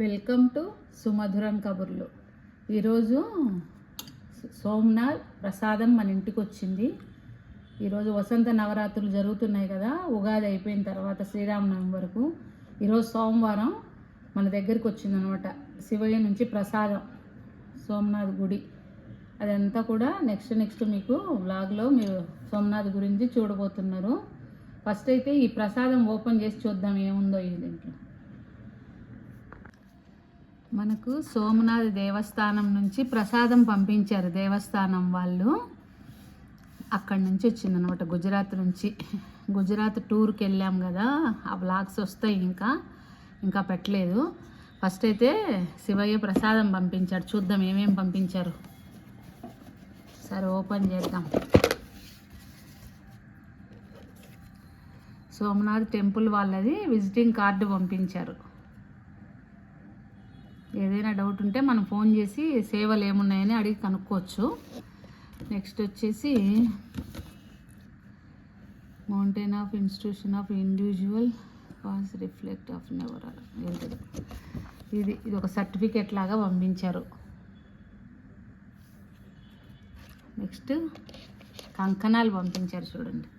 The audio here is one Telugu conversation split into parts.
వెల్కమ్ టు సుమధురం కబుర్లు. ఈరోజు సోమనాథ్ ప్రసాదం మన ఇంటికి వచ్చింది. ఈరోజు వసంత నవరాత్రులు జరుగుతున్నాయి కదా, ఉగాది అయిపోయిన తర్వాత శ్రీరామనవమి వరకు. ఈరోజు సోమవారం మన దగ్గరికి వచ్చిందనమాట. శివయ్య నుంచి ప్రసాదం, సోమనాథ్ గుడి. అదంతా కూడా నెక్స్ట్ మీకు వ్లాగ్లో మీరు సోమనాథ్ గురించి చూడబోతున్నారు. ఫస్ట్ అయితే ఈ ప్రసాదం ఓపెన్ చేసి చూద్దాం ఏముందో ఈ దీంట్లో. మనకు సోమనాథ్ దేవస్థానం నుంచి ప్రసాదం పంపించారు దేవస్థానం వాళ్ళు. అక్కడి నుంచి వచ్చిందనమాట, గుజరాత్ నుంచి. గుజరాత్ టూర్కి వెళ్ళాం కదా, ఆ వ్లాగ్స్ వస్తాయి. ఇంకా పెట్టలేదు. ఫస్ట్ అయితే శివయ్య ప్రసాదం పంపించాడు, చూద్దాం ఏమేమి పంపించారు. సరే ఓపెన్ చేద్దాం. సోమనాథ్ టెంపుల్ వాళ్ళది విజిటింగ్ కార్డు పంపించారు. ఏదైనా డౌట్ ఉంటే మనం ఫోన్ చేసి సేవలు ఏమున్నాయని అడిగి కనుక్కోవచ్చు. నెక్స్ట్ వచ్చేసి mountain of institution of individual pass reflect of never ఏంటది, ఇది ఒక సర్టిఫికేట్ లాగా పంపించారు. నెక్స్ట్ కంకణాలు పంపించారు, చూడండి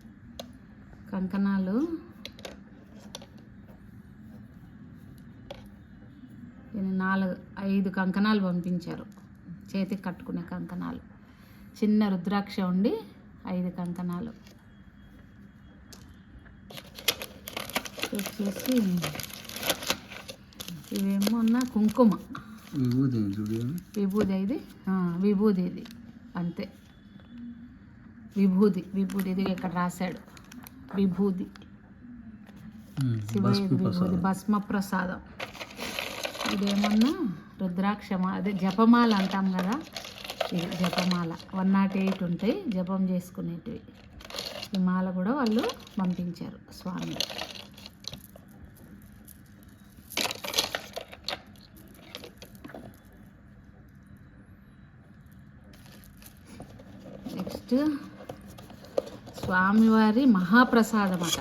కంకణాలు. ఐదు కంకణాలు పంపించారు, చేతికి కట్టుకునే కంకణాలు. చిన్న రుద్రాక్ష ఉండి 5 కంకణాలు. వచ్చేసి ఇవేమో కుంకుమ, విభూది. విభూది ఇది అంతే, విభూది. ఇది ఇక్కడ రాశాడు, విభూది. శివయ్య విభూది, భస్మ ప్రసాదం. ఇదేమన్నా రుద్రాక్ష, అదే జపమాల అంటాం కదా, ఇది జపమాల. 108 ఉంటాయి జపం చేసుకునేటివి. ఈ మాల కూడా వాళ్ళు పంపించారు స్వామి. నెక్స్ట్ స్వామివారి మహాప్రసాదం అట,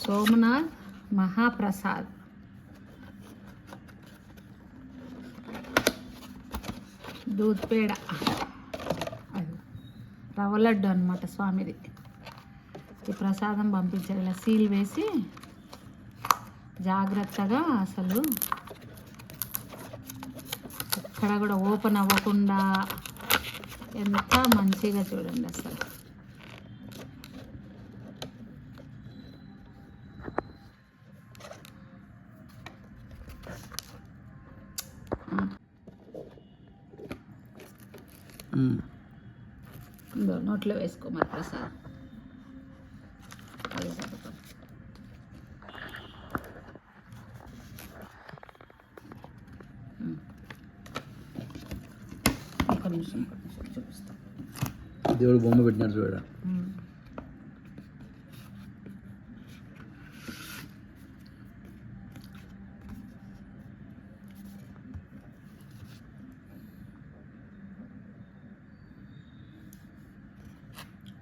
సోమనాథ్ మహాప్రసాద్. దూద్ పేడ, అది రవ్వ లడ్డు అనమాట స్వామిది. ఈ ప్రసాదం పంపించారు, ఇలా సీల్ వేసి జాగ్రత్తగా, అసలు ఎక్కడ కూడా ఓపెన్ అవ్వకుండా ఎంత మంచిగా చూడండి అసలు. నోట్లో వేసుకో మరి ప్రసాదం. ఒక నిమిషం చూపిస్తాం. దేవుడు బొమ్మ పెట్టినాడు చూడ.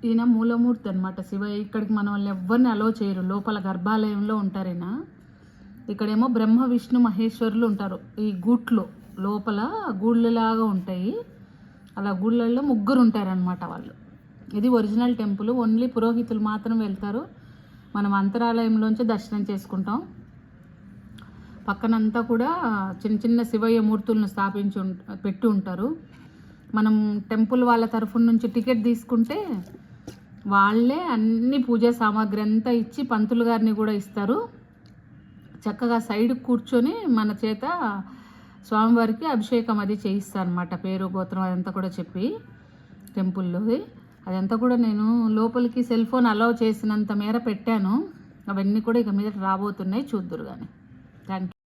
ఈయన మూలమూర్తి అనమాట శివయ్య. ఇక్కడికి మన వాళ్ళు ఎవరిని అలో చేయరు, లోపల గర్భాలయంలో ఉంటారు ఈయన. ఇక్కడేమో బ్రహ్మ విష్ణు మహేశ్వరులు ఉంటారు. ఈ గూట్లో లోపల గూళ్ళలాగా ఉంటాయి, అలా గూళ్ళల్లో 3 ఉంటారనమాట వాళ్ళు. ఇది ఒరిజినల్ టెంపుల్, ఓన్లీ పురోహితులు మాత్రం వెళ్తారు. మనం అంతరాలయంలోంచి దర్శనం చేసుకుంటాం. పక్కనంతా కూడా చిన్న చిన్న శివయ్య మూర్తులను పెట్టి ఉంటారు. మనం టెంపుల్ వాళ్ళ తరఫున నుంచి టికెట్ తీసుకుంటే వాళ్ళే అన్ని పూజా సామాగ్రి అంతా ఇచ్చి పంతులు గారిని కూడా ఇస్తారు. చక్కగా సైడ్ కూర్చొని మన చేత స్వామివారికి అభిషేకం అది చేయిస్తారు అనమాట. పేరు గోత్రం అదంతా కూడా చెప్పి టెంపుల్లో. అదంతా కూడా నేను లోపలికి సెల్ ఫోన్ అలౌ చేసినంత మేర పెట్టాను. అవన్నీ కూడా ఇక మీద రాబోతున్నాయి, చూద్దురు కానీ. Thank you.